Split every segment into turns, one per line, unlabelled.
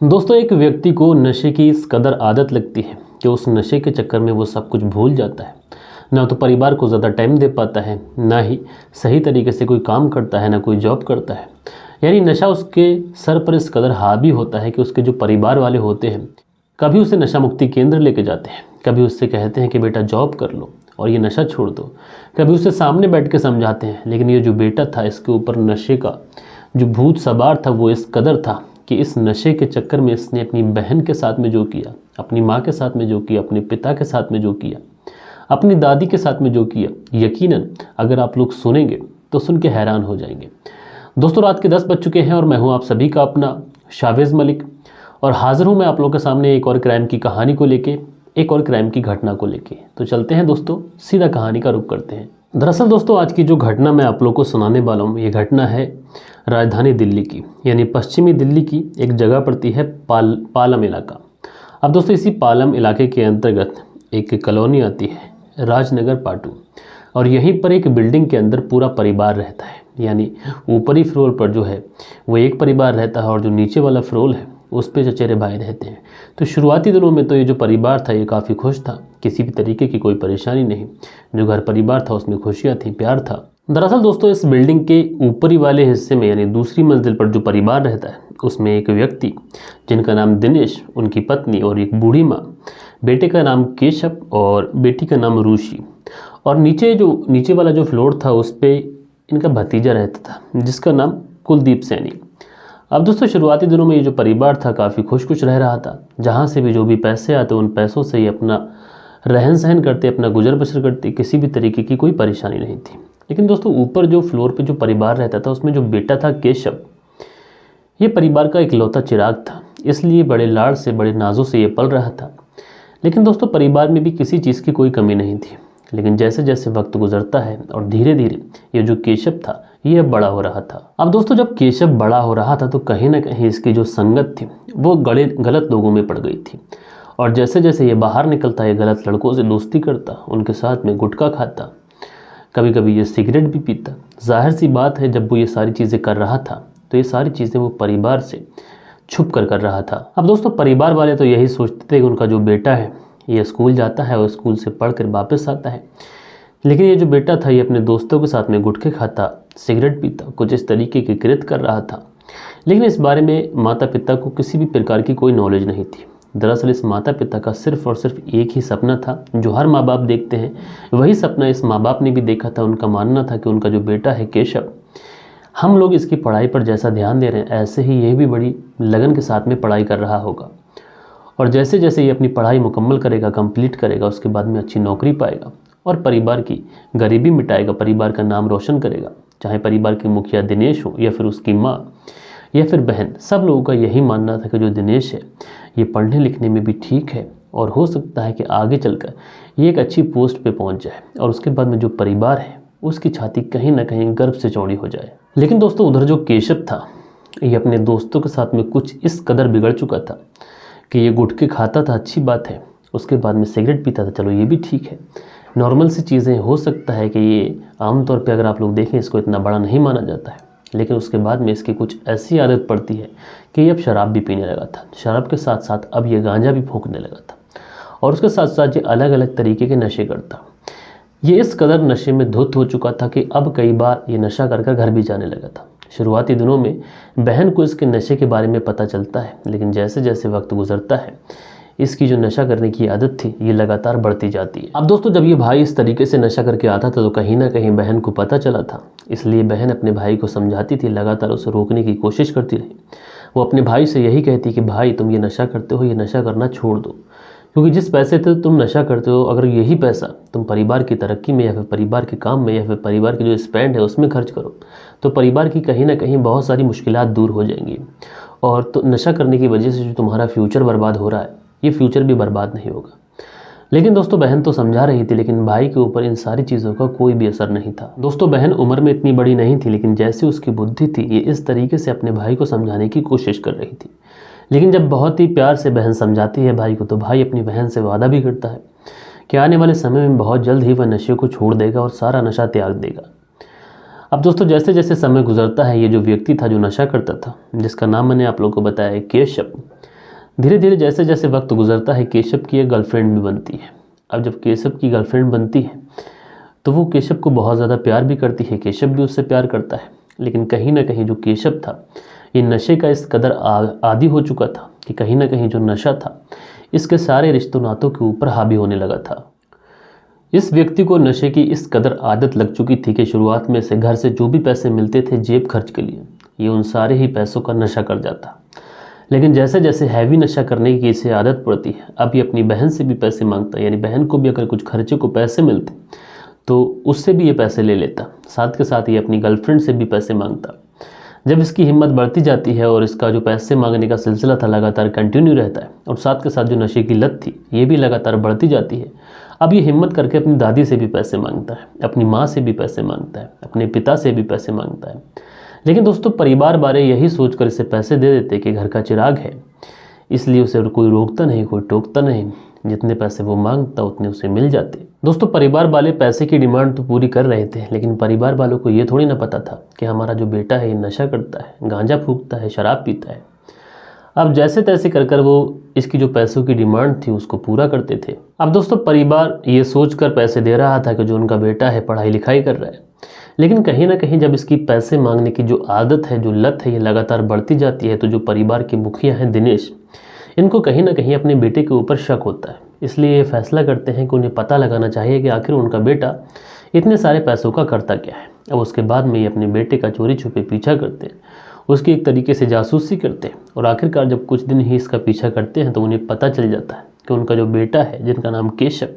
दोस्तों, एक व्यक्ति को नशे की इस कदर आदत लगती है कि उस नशे के चक्कर में वो सब कुछ भूल जाता है। ना तो परिवार को ज़्यादा टाइम दे पाता है, ना ही सही तरीके से कोई काम करता है, ना कोई जॉब करता है। यानी नशा उसके सर पर इस कदर हावी होता है कि उसके जो परिवार वाले होते हैं कभी उसे नशा मुक्ति केंद्र लेके जाते हैं, कभी उससे कहते हैं कि बेटा जॉब कर लो और ये नशा छोड़ दो, कभी उसे सामने बैठ के समझाते हैं। लेकिन ये जो बेटा था, इसके ऊपर नशे का जो भूत सवार था वो इस कदर था कि इस नशे के चक्कर में इसने अपनी बहन के साथ में जो किया, अपनी माँ के साथ में जो किया, अपने पिता के साथ में जो किया, अपनी दादी के साथ में जो किया, यकीनन अगर आप लोग सुनेंगे तो सुन के हैरान हो जाएंगे। दोस्तों, रात के 10 बज चुके हैं और मैं हूं आप सभी का अपना शावेज़ मलिक, और हाजिर हूं मैं आप लोगों के सामने एक और क्राइम की कहानी को लेके, एक और क्राइम की घटना को लेके। तो चलते हैं दोस्तों, सीधा कहानी का रुख करते हैं। दरअसल दोस्तों, आज की जो घटना मैं आप लोगों को सुनाने वाला हूँ, ये घटना है राजधानी दिल्ली की, यानी पश्चिमी दिल्ली की एक जगह पड़ती है पालम इलाका। अब दोस्तों, इसी पालम इलाके के अंतर्गत एक कॉलोनी आती है, राजनगर पाटू, और यहीं पर एक बिल्डिंग के अंदर पूरा परिवार रहता है। यानी ऊपरी फ्लोर पर जो है वो एक परिवार रहता है और जो नीचे वाला फ्लोर है उस पे चचेरे भाई रहते हैं। तो शुरुआती दिनों में तो ये जो परिवार था ये काफ़ी खुश था, किसी भी तरीके की कोई परेशानी नहीं। जो घर परिवार था उसमें खुशियाँ थी, प्यार था। दरअसल दोस्तों, इस बिल्डिंग के ऊपरी वाले हिस्से में यानी दूसरी मंजिल पर जो परिवार रहता है उसमें एक व्यक्ति जिनका नाम दिनेश, उनकी पत्नी और एक बूढ़ी माँ, बेटे का नाम केशव और बेटी का नाम रूशी, और नीचे वाला जो फ्लोर था उस पर इनका भतीजा रहता था जिसका नाम कुलदीप सैनी। अब दोस्तों, शुरुआती दिनों में ये जो परिवार था काफ़ी खुश रह रहा था। जहाँ से भी जो भी पैसे आते उन पैसों से ही अपना रहन सहन करते, अपना गुजर बसर करते, किसी भी तरीके की कोई परेशानी नहीं थी। लेकिन दोस्तों, ऊपर जो फ्लोर पे जो परिवार रहता था उसमें जो बेटा था केशव, ये परिवार का इकलौता चिराग था, इसलिए बड़े लाड़ से, बड़े नाजों से ये पल रहा था। लेकिन दोस्तों, परिवार में भी किसी चीज़ की कोई कमी नहीं थी। लेकिन जैसे जैसे वक्त गुजरता है और धीरे धीरे ये जो केशव था ये अब बड़ा हो रहा था। अब दोस्तों, जब केशव बड़ा हो रहा था तो कहीं ना कहीं इसकी जो संगत थी वो गलत लोगों में पड़ गई थी, और जैसे जैसे ये बाहर निकलता, ये गलत लड़कों से दोस्ती करता, उनके साथ में गुटखा खाता, कभी कभी ये सिगरेट भी पीता। जाहिर सी बात है, जब वो ये सारी चीज़ें कर रहा था तो ये सारी चीज़ें वो परिवार से छुप कर रहा था। अब दोस्तों, परिवार वाले तो यही सोचते थे कि उनका जो बेटा है ये स्कूल जाता है और स्कूल से पढ़ कर वापस आता है, लेकिन ये जो बेटा था ये अपने दोस्तों के साथ में गुटखे खाता, सिगरेट पीता, कुछ इस तरीके के कृत्य कर रहा था। लेकिन इस बारे में माता पिता को किसी भी प्रकार की कोई नॉलेज नहीं थी। दरअसल इस माता पिता का सिर्फ और सिर्फ एक ही सपना था, जो हर माँ बाप देखते हैं, वही सपना इस माँ बाप ने भी देखा था। उनका मानना था कि उनका जो बेटा है केशव, हम लोग इसकी पढ़ाई पर जैसा ध्यान दे रहे हैं ऐसे ही ये भी बड़ी लगन के साथ में पढ़ाई कर रहा होगा, और जैसे जैसे ये अपनी पढ़ाई मुकम्मल करेगा, कंप्लीट करेगा, उसके बाद में अच्छी नौकरी पाएगा और परिवार की गरीबी मिटाएगा, परिवार का नाम रोशन करेगा। चाहे परिवार के मुखिया दिनेश हो या फिर उसकी माँ या फिर बहन, सब लोगों का यही मानना था कि जो दिनेश है ये पढ़ने लिखने में भी ठीक है और हो सकता है कि आगे चलकर ये एक अच्छी पोस्ट पे पहुंच जाए, और उसके बाद में जो परिवार है उसकी छाती कहीं ना कहीं गर्व से चौड़ी हो जाए। लेकिन दोस्तों, उधर जो केशव था ये अपने दोस्तों के साथ में कुछ इस कदर बिगड़ चुका था कि ये गुटखे खाता था, अच्छी बात है, उसके बाद में सिगरेट पीता था, चलो ये भी ठीक है, नॉर्मल सी चीज़ें, हो सकता है कि ये आमतौर पे अगर आप लोग देखें इसको इतना बड़ा नहीं माना जाता है। लेकिन उसके बाद में इसकी कुछ ऐसी आदत पड़ती है कि ये अब शराब भी पीने लगा था, शराब के साथ साथ अब ये गांजा भी फूंकने लगा था, और उसके साथ साथ ये अलग अलग तरीके के नशे करता। ये इस कदर नशे में धुत हो चुका था कि अब कई बार ये नशा कर घर भी जाने लगा था। शुरुआती दिनों में बहन को इसके नशे के बारे में पता चलता है, लेकिन जैसे जैसे वक्त गुजरता है इसकी जो नशा करने की आदत थी ये लगातार बढ़ती जाती है। अब दोस्तों, जब ये भाई इस तरीके से नशा करके आता था तो कहीं ना कहीं बहन को पता चला था, इसलिए बहन अपने भाई को समझाती थी, लगातार उसे रोकने की कोशिश करती रही। वो अपने भाई से यही कहती कि भाई तुम ये नशा करते हो, ये नशा करना छोड़ दो, क्योंकि जिस पैसे से तुम नशा करते हो अगर यही पैसा तुम परिवार की तरक्की में या फिर परिवार के काम में या फिर परिवार की जो स्पेंड है उसमें खर्च करो तो परिवार की कहीं ना कहीं बहुत सारी मुश्किलात दूर हो जाएंगी, और तो नशा करने की वजह से जो तुम्हारा फ्यूचर बर्बाद हो रहा है ये फ्यूचर भी बर्बाद नहीं होगा। लेकिन दोस्तों, बहन तो समझा रही थी, लेकिन भाई के ऊपर इन सारी चीज़ों का कोई भी असर नहीं था। दोस्तों, बहन उम्र में इतनी बड़ी नहीं थी, लेकिन जैसे उसकी बुद्धि थी ये इस तरीके से अपने भाई को समझाने की कोशिश कर रही थी। लेकिन जब बहुत ही प्यार से बहन समझाती है भाई को, तो भाई अपनी बहन से वादा भी करता है कि आने वाले समय में बहुत जल्द ही वह नशे को छोड़ देगा और सारा नशा त्याग देगा। अब दोस्तों, जैसे जैसे समय गुजरता है ये जो व्यक्ति था जो नशा करता था, जिसका नाम मैंने आप लोगों को बताया केशव, धीरे धीरे जैसे जैसे वक्त गुजरता है केशव की एक गर्लफ्रेंड भी बनती है। अब जब केशव की गर्लफ्रेंड बनती है तो वो केशव को बहुत ज़्यादा प्यार भी करती है, केशव भी उससे प्यार करता है। लेकिन कहीं ना कहीं जो केशव था ये नशे का इस कदर आदी हो चुका था कि कहीं ना कहीं जो नशा था इसके सारे रिश्तों नातों के ऊपर हावी होने लगा था। इस व्यक्ति को नशे की इस कदर आदत लग चुकी थी कि शुरुआत में से घर से जो भी पैसे मिलते थे जेब खर्च के लिए, ये उन सारे ही पैसों का नशा कर जाता। लेकिन जैसे जैसे हैवी नशा करने की इसे आदत पड़ती है, अब ये अपनी बहन से भी पैसे मांगता है, यानी बहन को भी अगर कुछ खर्चे को पैसे मिलते तो उससे भी ये पैसे ले लेता। साथ के साथ ये अपनी गर्लफ्रेंड से भी पैसे मांगता। जब इसकी हिम्मत बढ़ती जाती है और इसका जो पैसे मांगने का सिलसिला था लगातार कंटिन्यू रहता है और साथ के साथ जो नशे की लत थी ये भी लगातार बढ़ती जाती है, अब ये हिम्मत करके अपनी दादी से भी पैसे मांगता है, अपनी माँ से भी पैसे मांगता है, अपने पिता से भी पैसे मांगता है। लेकिन दोस्तों परिवार वाले यही सोचकर इसे पैसे दे देते कि घर का चिराग है, इसलिए उसे कोई रोकता नहीं, कोई टोकता नहीं, जितने पैसे वो मांगता उतने उसे मिल जाते। दोस्तों परिवार वाले पैसे की डिमांड तो पूरी कर रहे थे, लेकिन परिवार वालों को ये थोड़ी ना पता था कि हमारा जो बेटा है ये नशा करता है, गांजा फूकता है, शराब पीता है। अब जैसे तैसे कर कर वो इसकी जो पैसों की डिमांड थी उसको पूरा करते थे। अब दोस्तों परिवार ये सोचकर पैसे दे रहा था कि जो उनका बेटा है पढ़ाई लिखाई कर रहा है, लेकिन कहीं ना कहीं जब इसकी पैसे मांगने की जो आदत है, जो लत है, ये लगातार बढ़ती जाती है तो जो परिवार के मुखिया हैं दिनेश, इनको कहीं ना कहीं अपने बेटे के ऊपर शक होता है। इसलिए ये फैसला करते हैं कि उन्हें पता लगाना चाहिए कि आखिर उनका बेटा इतने सारे पैसों का करता क्या है। अब उसके बाद में ये अपने बेटे का चोरी छुपे पीछा करते हैं, उसकी एक तरीके से जासूसी करते हैं और आखिरकार जब कुछ दिन ही इसका पीछा करते हैं तो उन्हें पता चल जाता है कि उनका जो बेटा है जिनका नाम केशव,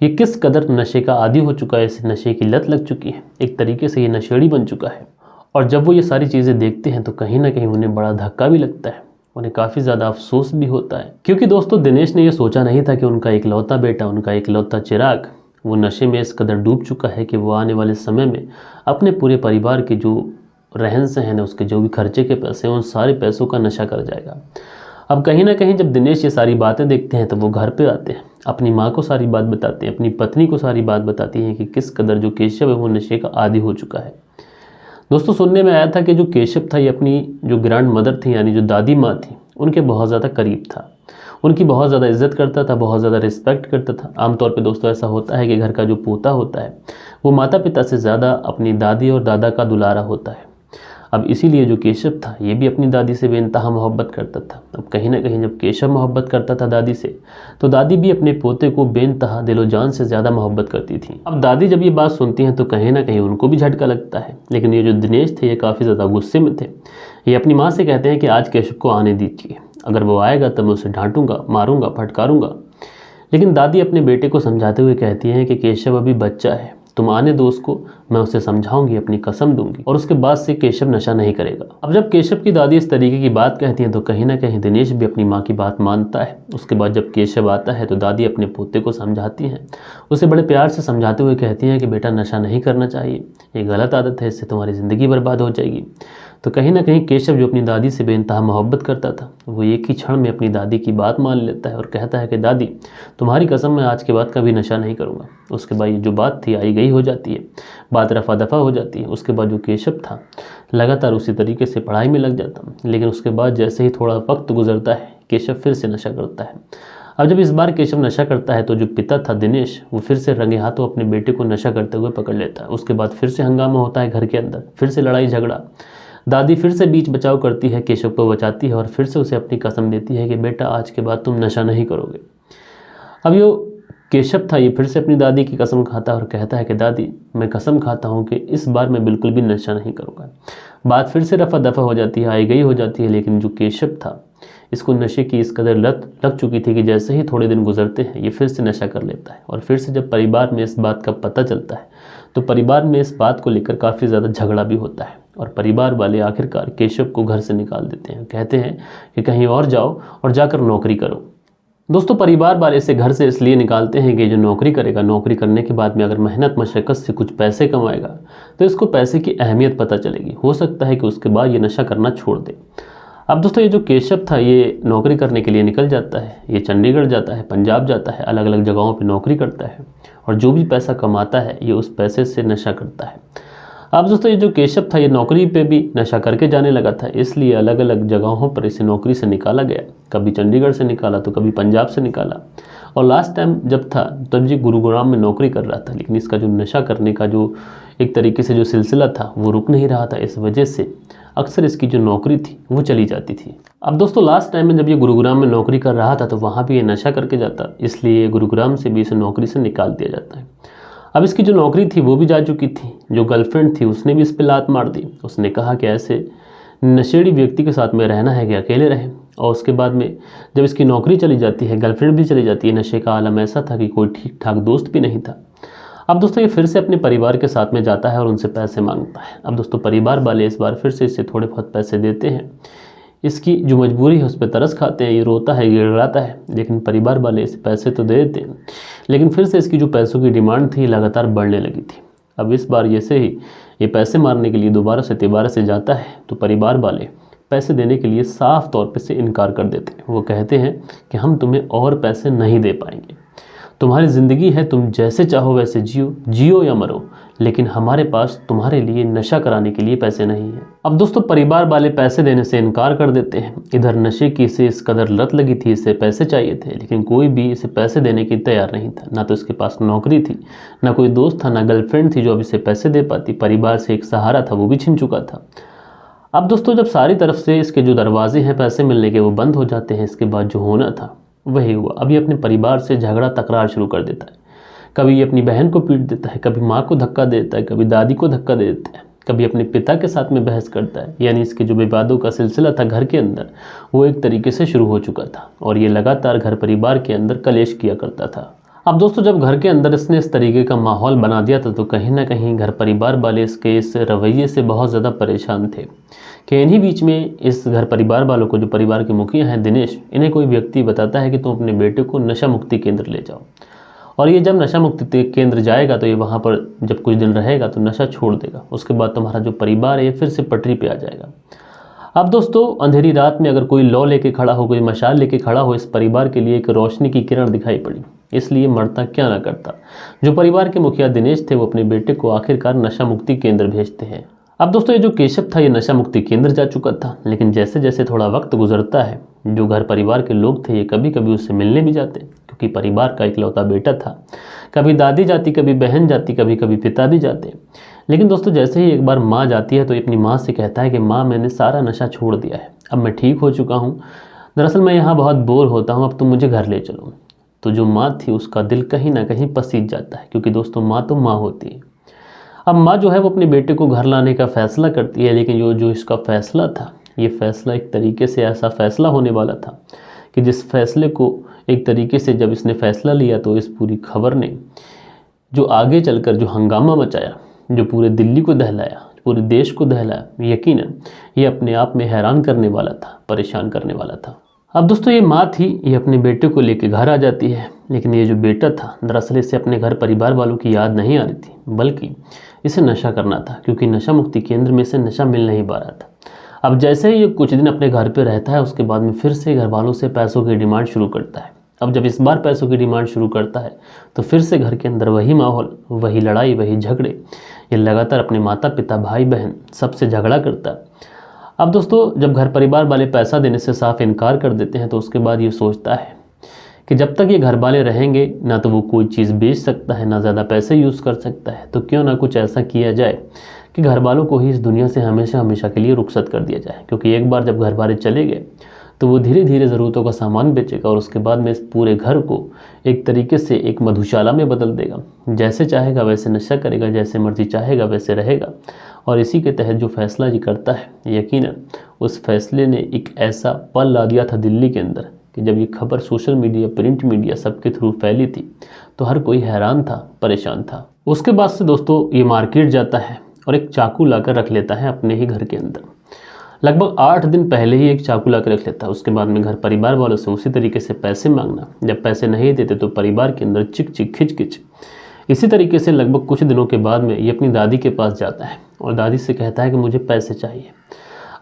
ये किस कदर नशे का आदी हो चुका है, इसे नशे की लत लग चुकी है, एक तरीके से ये नशेड़ी बन चुका है। और जब वो ये सारी चीज़ें देखते हैं तो कहीं ना कहीं उन्हें बड़ा धक्का भी लगता है, उन्हें काफ़ी ज़्यादा अफसोस भी होता है, क्योंकि दोस्तों दिनेश ने ये सोचा नहीं था कि उनका इकलौता बेटा, उनका इकलौता चिराग वो नशे में इस कदर डूब चुका है कि वो आने वाले समय में अपने पूरे परिवार के जो रहन सहन है, उसके जो भी खर्चे के पैसे हैं, उन सारे पैसों का नशा कर जाएगा। अब कहीं ना कहीं जब दिनेश ये सारी बातें देखते हैं तो वो घर पे आते हैं, अपनी माँ को सारी बात बताते हैं, अपनी पत्नी को सारी बात बताती हैं कि किस कदर जो केशव है वो नशे का आदी हो चुका है। दोस्तों सुनने में आया था कि जो केशव था ये अपनी जो ग्रैंड मदर थी, यानी जो दादी माँ थी, उनके बहुत ज़्यादा करीब था, उनकी बहुत ज़्यादा इज्जत करता था, बहुत ज़्यादा रिस्पेक्ट करता था। आमतौर पे दोस्तों ऐसा होता है कि घर का जो पोता होता है वो माता पिता से ज़्यादा अपनी दादी और दादा का दुलारा होता है। अब इसीलिए जो केशव था ये भी अपनी दादी से बेइंतहा मोहब्बत करता था। अब कहीं ना कहीं जब केशव मोहब्बत करता था दादी से, तो दादी भी अपने पोते को बेइंतहा दिलो जान से ज़्यादा मोहब्बत करती थी। अब दादी जब ये बात सुनती हैं तो कहीं ना कहीं उनको भी झटका लगता है, लेकिन ये जो दिनेश थे ये काफ़ी ज़्यादा गुस्से में थे। ये अपनी माँ से कहते हैं कि आज केशव को आने दीजिए, अगर वो आएगा तो मैं उसे डांटूंगा, मारूंगा, फटकारूंगा। लेकिन दादी अपने बेटे को समझाते हुए कहती हैं कि केशव अभी बच्चा है, तुम आने दो उसको, मैं उसे समझाऊंगी, अपनी कसम दूंगी, और उसके बाद से केशव नशा नहीं करेगा। अब जब केशव की दादी इस तरीके की बात कहती हैं तो कहीं ना कहीं दिनेश भी अपनी माँ की बात मानता है। उसके बाद जब केशव आता है तो दादी अपने पोते को समझाती हैं, उसे बड़े प्यार से समझाते हुए कहती हैं कि बेटा नशा नहीं करना चाहिए, ये गलत आदत है, इससे तुम्हारी ज़िंदगी बर्बाद हो जाएगी। तो कहीं ना कहीं केशव जो अपनी दादी से बेइंतहा मोहब्बत करता था वो एक ही क्षण में अपनी दादी की बात मान लेता है और कहता है कि दादी तुम्हारी कसम मैं आज के बाद कभी नशा नहीं करूँगा। उसके बाद ये जो बात थी आई गई हो जाती है, बात रफा दफा हो जाती है। उसके बाद जो केशव था लगातार उसी तरीके से पढ़ाई में लग जाता, लेकिन उसके बाद जैसे ही थोड़ा वक्त गुजरता है केशव फिर से नशा करता है। अब जब इस बार केशव नशा करता है तो जो पिता था दिनेश वो फिर से रंगे हाथों अपने बेटे को नशा करते हुए पकड़ लेता है। उसके बाद फिर से हंगामा होता है घर के अंदर, फिर से लड़ाई झगड़ा। दादी फिर से बीच बचाव करती है, केशव को बचाती है और फिर से उसे अपनी कसम देती है कि बेटा आज के बाद तुम नशा नहीं करोगे। अब ये केशव था ये फिर से अपनी दादी की कसम खाता है और कहता है कि दादी मैं कसम खाता हूँ कि इस बार मैं बिल्कुल भी नशा नहीं करूँगा। बात फिर से रफा दफा हो जाती है, आई गई हो जाती है, लेकिन जो केशव था इसको नशे की इस कदर लत लग चुकी थी कि जैसे ही थोड़े दिन गुजरते हैं ये फिर से नशा कर लेता है। और फिर से जब परिवार में इस बात का पता चलता है तो परिवार में इस बात को लेकर काफ़ी ज़्यादा झगड़ा भी होता है और परिवार वाले आखिरकार केशव को घर से निकाल देते हैं, कहते हैं कि कहीं और जाओ और जाकर नौकरी करो। दोस्तों परिवार वाले इसे घर से इसलिए निकालते हैं कि जो नौकरी करेगा, नौकरी करने के बाद में अगर मेहनत मशक्क़त से कुछ पैसे कमाएगा तो इसको पैसे की अहमियत पता चलेगी, हो सकता है कि उसके बाद ये नशा करना छोड़ दे। अब दोस्तों ये जो केशव था ये नौकरी करने के लिए निकल जाता है, ये चंडीगढ़ जाता है, पंजाब जाता है, अलग अलग जगहों पे नौकरी करता है और जो भी पैसा कमाता है ये उस पैसे से नशा करता है। अब दोस्तों ये जो केशव था ये नौकरी पे भी नशा करके जाने लगा था, इसलिए अलग अलग जगहों पर इसे नौकरी से निकाला गया। कभी चंडीगढ़ से निकाला तो कभी पंजाब से निकाला, और लास्ट टाइम जब था तब ये गुरुग्राम में नौकरी कर रहा था। लेकिन इसका जो नशा करने का जो एक तरीके से जो सिलसिला था वो रुक नहीं रहा था। इस वजह से अक्सर इसकी जो नौकरी थी वो चली जाती थी। अब दोस्तों लास्ट टाइम में जब ये गुरुग्राम में नौकरी कर रहा था तो वहाँ भी ये नशा करके जाता, इसलिए गुरुग्राम से भी इसे नौकरी से निकाल दिया जाता है। अब इसकी जो नौकरी थी वो भी जा चुकी थी। जो गर्लफ्रेंड थी उसने भी इस पर लात मार दी। उसने कहा कि ऐसे नशेड़ी व्यक्ति के साथ में रहना है कि अकेले रहें। और उसके बाद में जब इसकी नौकरी चली जाती है, गर्लफ्रेंड भी चली जाती है, नशे का आलम ऐसा था कि कोई ठीक ठाक दोस्त भी नहीं था। अब दोस्तों ये फिर से अपने परिवार के साथ में जाता है और उनसे पैसे मांगता है। अब दोस्तों परिवार वाले इस बार फिर से इससे थोड़े बहुत पैसे देते हैं। इसकी जो मजबूरी है उस पर तरस खाते हैं, ये रोता है, गिड़गिड़ाता है, लेकिन परिवार वाले इसे पैसे तो दे देते हैं। लेकिन फिर से इसकी जो पैसों की डिमांड थी लगातार बढ़ने लगी थी। अब इस बार जैसे ही ये पैसे मारने के लिए दोबारा से जाता है तो परिवार वाले पैसे देने के लिए साफ तौर पर से इनकार कर देते हैं। वो कहते हैं कि हम तुम्हें और पैसे नहीं दे पाएंगे, तुम्हारी ज़िंदगी है, तुम जैसे चाहो वैसे जियो या मरो, लेकिन हमारे पास तुम्हारे लिए नशा कराने के लिए पैसे नहीं है। अब दोस्तों परिवार वाले पैसे देने से इनकार कर देते हैं। इधर नशे की इसे इस कदर लत लगी थी, इसे पैसे चाहिए थे, लेकिन कोई भी इसे पैसे देने की तैयार नहीं था। ना तो इसके पास नौकरी थी, ना कोई दोस्त था, ना गर्लफ्रेंड थी जो अब इसे पैसे दे पाती। परिवार से एक सहारा था वो भी छिन चुका था। अब दोस्तों जब सारी तरफ से इसके जो दरवाजे हैं पैसे मिलने के वो बंद हो जाते हैं, इसके बाद जो होना था वही हुआ। अब ये अपने परिवार से झगड़ा तकरार शुरू कर देता है। कभी ये अपनी बहन को पीट देता है, कभी माँ को धक्का देता है, कभी दादी को धक्का दे देता है, कभी अपने पिता के साथ में बहस करता है। यानी इसके जो विवादों का सिलसिला था घर के अंदर वो एक तरीके से शुरू हो चुका था और ये लगातार घर परिवार के अंदर कलेश किया करता था। अब दोस्तों जब घर के अंदर इसने इस तरीके का माहौल बना दिया था तो कहीं ना कहीं घर परिवार वाले इसके इस रवैये से बहुत ज़्यादा परेशान थे कि इन्हीं बीच में इस घर परिवार वालों को, जो परिवार के मुखिया हैं दिनेश, इन्हें कोई व्यक्ति बताता है कि तुम अपने बेटे को नशा मुक्ति केंद्र ले जाओ। और ये जब नशा मुक्ति केंद्र जाएगा तो ये वहाँ पर जब कुछ दिन रहेगा तो नशा छोड़ देगा। उसके बाद तुम्हारा जो परिवार है ये फिर से पटरी पे आ जाएगा। अब दोस्तों अंधेरी रात में अगर कोई लौ लेके खड़ा हो, कोई मशाल लेके खड़ा हो, इस परिवार के लिए एक रोशनी की किरण दिखाई पड़ी। इसलिए मरता क्या ना करता। जो परिवार के मुखिया दिनेश थे वो अपने बेटे को आखिरकार नशा मुक्ति केंद्र भेजते हैं। अब दोस्तों ये जो केशव था ये नशा मुक्ति केंद्र जा चुका था, लेकिन जैसे जैसे थोड़ा वक्त गुजरता है जो घर परिवार के लोग थे ये कभी कभी उससे मिलने भी जाते, क्योंकि परिवार का इकलौता बेटा था। कभी दादी जाती, कभी बहन जाती, कभी कभी पिता भी जाते। लेकिन दोस्तों जैसे ही एक बार माँ जाती है तो ये अपनी माँ से कहता है कि माँ मैंने सारा नशा छोड़ दिया है, अब मैं ठीक हो चुका हूँ, दरअसल मैं यहाँ बहुत बोर होता हूँ, अब तुम मुझे घर ले चलो। तो जो माँ थी उसका दिल कहीं ना कहीं पसीज जाता है, क्योंकि दोस्तों माँ तो माँ होती है। अब माँ जो है वो अपने बेटे को घर लाने का फ़ैसला करती है, लेकिन जो इसका फ़ैसला था ये फ़ैसला एक तरीके से ऐसा फ़ैसला होने वाला था कि जिस फैसले को एक तरीके से जब इसने फ़ैसला लिया तो इस पूरी खबर ने जो आगे चलकर जो हंगामा मचाया, जो पूरे दिल्ली को दहलाया, पूरे देश को दहलाया, यकीनन ये अपने आप में हैरान करने वाला था, परेशान करने वाला था। अब दोस्तों ये माँ थी, ये अपने बेटे को लेके घर आ जाती है, लेकिन ये जो बेटा था दरअसल इसे अपने घर परिवार वालों की याद नहीं आ रही थी, बल्कि इसे नशा करना था, क्योंकि नशा मुक्ति केंद्र में से नशा मिल नहीं पा रहा था। अब जैसे ही ये कुछ दिन अपने घर पे रहता है उसके बाद में फिर से घर वालों से पैसों की डिमांड शुरू करता है। अब जब इस बार पैसों की डिमांड शुरू करता है तो फिर से घर के अंदर वही माहौल, वही लड़ाई, वही झगड़े। ये लगातार अपने माता पिता, भाई बहन सबसे झगड़ा करता है। अब दोस्तों जब घर परिवार वाले पैसा देने से साफ इनकार कर देते हैं तो उसके बाद ये सोचता है कि जब तक ये घर वाले रहेंगे ना तो वो कोई चीज़ बेच सकता है, ना ज़्यादा पैसे यूज़ कर सकता है, तो क्यों ना कुछ ऐसा किया जाए कि घर वालों को ही इस दुनिया से हमेशा हमेशा के लिए रुखसत कर दिया जाए। क्योंकि एक बार जब घर वाले चले गए तो वो धीरे धीरे ज़रूरतों का सामान बेचेगा और उसके बाद में इस पूरे घर को एक तरीके से एक मधुशाला में बदल देगा। जैसे चाहेगा वैसे नशा करेगा, जैसे मर्जी चाहेगा वैसे रहेगा। और इसी के तहत जो फैसला ये करता है, यकीनन उस फैसले ने एक ऐसा पल ला दिया था दिल्ली के अंदर कि जब ये खबर सोशल मीडिया, प्रिंट मीडिया सबके थ्रू फैली थी तो हर कोई हैरान था, परेशान था। उसके बाद से दोस्तों ये मार्केट जाता है और एक चाकू लाकर रख लेता है अपने ही घर के अंदर। लगभग 8 दिन पहले ही एक चाकू लाकर रख लेता है। उसके बाद में घर परिवार वालों से उसी तरीके से पैसे मांगना, जब पैसे नहीं देते तो परिवार के अंदर चिक चिक खिच खिच। इसी तरीके से लगभग कुछ दिनों के बाद में ये अपनी दादी के पास जाता है और दादी से कहता है कि मुझे पैसे चाहिए।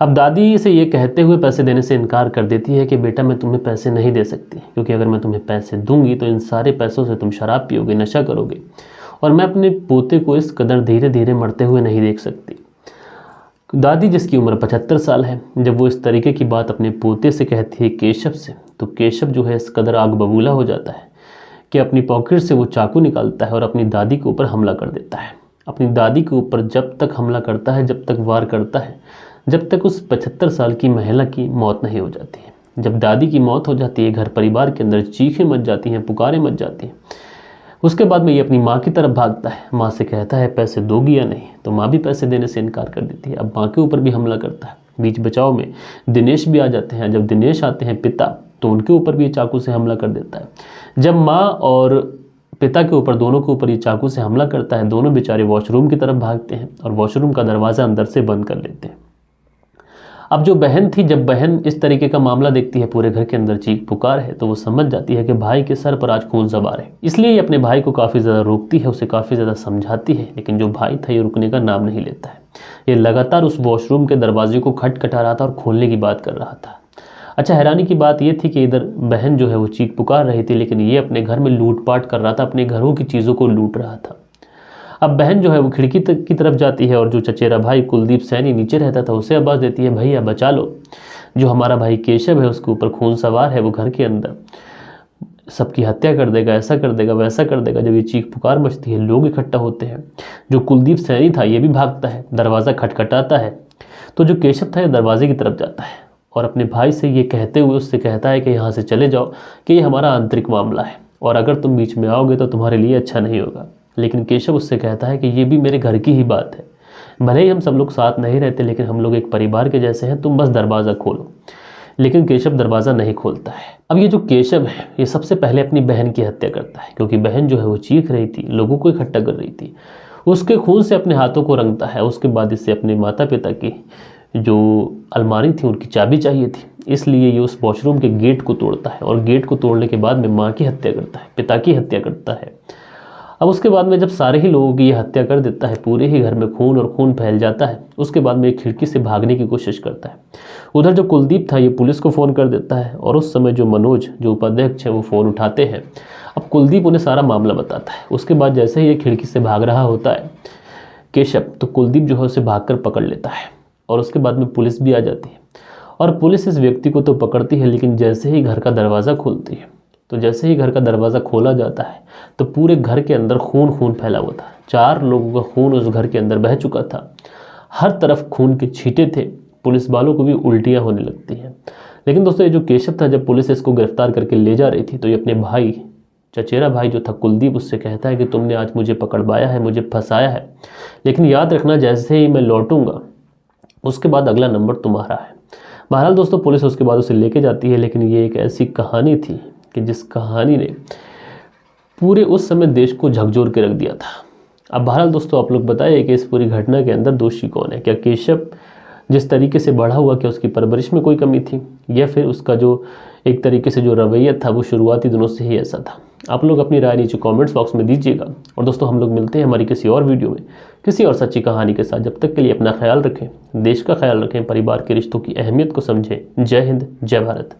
अब दादी से ये कहते हुए पैसे देने से इनकार कर देती है कि बेटा मैं तुम्हें पैसे नहीं दे सकती, क्योंकि अगर मैं तुम्हें पैसे दूंगी तो इन सारे पैसों से तुम शराब पियोगे, नशा करोगे और मैं अपने पोते को इस कदर धीरे धीरे मरते हुए नहीं देख सकती। दादी जिसकी उम्र 75 साल है, जब वो इस तरीके की बात अपने पोते से कहती है केशव से, तो केशव जो है इस कदर आग बबूला हो जाता है कि अपनी पॉकेट से वो चाकू निकालता है और अपनी दादी के ऊपर हमला कर देता है। अपनी दादी के ऊपर जब तक हमला करता है, जब तक वार करता है, जब तक उस 75 साल की महिला की मौत नहीं हो जाती है। जब दादी की मौत हो जाती है, घर परिवार के अंदर चीखें मच जाती हैं, पुकारें मच जाती हैं। उसके बाद में ये अपनी माँ की तरफ भागता है, माँ से कहता है पैसे दोगी या नहीं, तो माँ भी पैसे देने से इनकार कर देती है। अब माँ के ऊपर भी हमला करता है। बीच बचाव में दिनेश भी आ जाते हैं। जब दिनेश आते हैं पिता, तो उनके ऊपर भी ये चाकू से हमला कर देता है। जब माँ और पिता के ऊपर, दोनों के ऊपर ये चाकू से हमला करता है, दोनों बेचारे वॉशरूम की तरफ भागते हैं और वॉशरूम का दरवाज़ा अंदर से बंद कर लेते हैं। अब जो बहन थी, जब बहन इस तरीके का मामला देखती है, पूरे घर के अंदर चीख पुकार है, तो वो समझ जाती है कि भाई के सर पर आज खून सवार है। इसलिए ये अपने भाई को काफ़ी ज़्यादा रोकती है, उसे काफ़ी ज़्यादा समझाती है, लेकिन जो भाई था ये रुकने का नाम नहीं लेता है। ये लगातार उस वॉशरूम के दरवाजे को खटखटा रहा था और खोलने की बात कर रहा था। अच्छा, हैरानी की बात यह थी कि इधर बहन जो है वो चीख पुकार रही थी, लेकिन ये अपने घर में लूटपाट कर रहा था, अपने घरों की चीज़ों को लूट रहा था। अब बहन जो है वो खिड़की की तरफ जाती है और जो चचेरा भाई कुलदीप सैनी नीचे रहता था उसे आवाज़ देती है, भैया बचा लो, जो हमारा भाई केशव है उसके ऊपर खून सवार है, वो घर के अंदर सबकी हत्या कर देगा, ऐसा कर देगा, वैसा कर देगा। जब ये चीख पुकार मचती है, लोग इकट्ठा होते हैं। जो कुलदीप सैनी था ये भी भागता है, दरवाज़ा खटखटाता है, तो जो केशव था ये दरवाजे की तरफ जाता है और अपने भाई से ये कहते हुए उससे कहता है कि यहाँ से चले जाओ, कि ये हमारा आंतरिक मामला है और अगर तुम बीच में आओगे तो तुम्हारे लिए अच्छा नहीं होगा। लेकिन केशव उससे कहता है कि ये भी मेरे घर की ही बात है, भले ही हम सब लोग साथ नहीं रहते, लेकिन हम लोग एक परिवार के जैसे हैं, तुम बस दरवाज़ा खोलो। लेकिन केशव दरवाज़ा नहीं खोलता है। अब ये जो केशव है ये सबसे पहले अपनी बहन की हत्या करता है, क्योंकि बहन जो है वो चीख रही थी, लोगों को इकट्ठा कर रही थी, उसके खून से अपने हाथों को रंगता है। उसके बाद इससे अपने माता पिता की जो अलमारी थी उनकी चाबी चाहिए थी, इसलिए ये उस वॉशरूम के गेट को तोड़ता है और गेट को तोड़ने के बाद में माँ की हत्या करता है, पिता की हत्या करता है। अब उसके बाद में जब सारे ही लोगों की ये हत्या कर देता है, पूरे ही घर में खून और खून फैल जाता है, उसके बाद में एक खिड़की से भागने की कोशिश करता है। उधर जो कुलदीप था ये पुलिस को फ़ोन कर देता है और उस समय जो मनोज जो उपाध्यक्ष है वो फ़ोन उठाते हैं। अब कुलदीप उन्हें सारा मामला बताता है। उसके बाद जैसे ही ये खिड़की से भाग रहा होता है केशव, तो कुलदीप जो है उसे भागकर पकड़ लेता है और उसके बाद में पुलिस भी आ जाती है और पुलिस इस व्यक्ति को तो पकड़ती है, लेकिन जैसे ही घर का दरवाज़ा खोलती है, तो जैसे ही घर का दरवाज़ा खोला जाता है तो पूरे घर के अंदर खून फैला हुआ था। 4 लोगों का खून उस घर के अंदर बह चुका था, हर तरफ खून के छींटे थे। पुलिस वालों को भी उल्टियाँ होने लगती हैं। लेकिन दोस्तों ये जो केशव था, जब पुलिस इसको गिरफ्तार करके ले जा रही थी, तो ये अपने भाई, चचेरा भाई जो था कुलदीप, उससे कहता है कि तुमने आज मुझे पकड़वाया है, मुझे फंसाया है, लेकिन याद रखना जैसे ही मैं लौटूंगा उसके बाद अगला नंबर तुम्हारा है। बहरहाल दोस्तों पुलिस उसके बाद उसे लेके जाती है, लेकिन ये एक ऐसी कहानी थी कि जिस कहानी ने पूरे उस समय देश को झकझोर के रख दिया था। अब बहरहाल दोस्तों आप लोग बताइए कि इस पूरी घटना के अंदर दोषी कौन है? क्या केशव जिस तरीके से बढ़ा हुआ, क्या उसकी परवरिश में कोई कमी थी, या फिर उसका जो एक तरीके से जो रवैया था वो शुरुआती दिनों से ही ऐसा था? आप लोग अपनी राय नीचे कमेंट्स बॉक्स में दीजिएगा। और दोस्तों हम लोग मिलते हैं हमारी किसी और वीडियो में किसी और सच्ची कहानी के साथ। जब तक के लिए अपना ख्याल रखें, देश का ख्याल रखें, परिवार के रिश्तों की अहमियत को समझें। जय हिंद, जय भारत।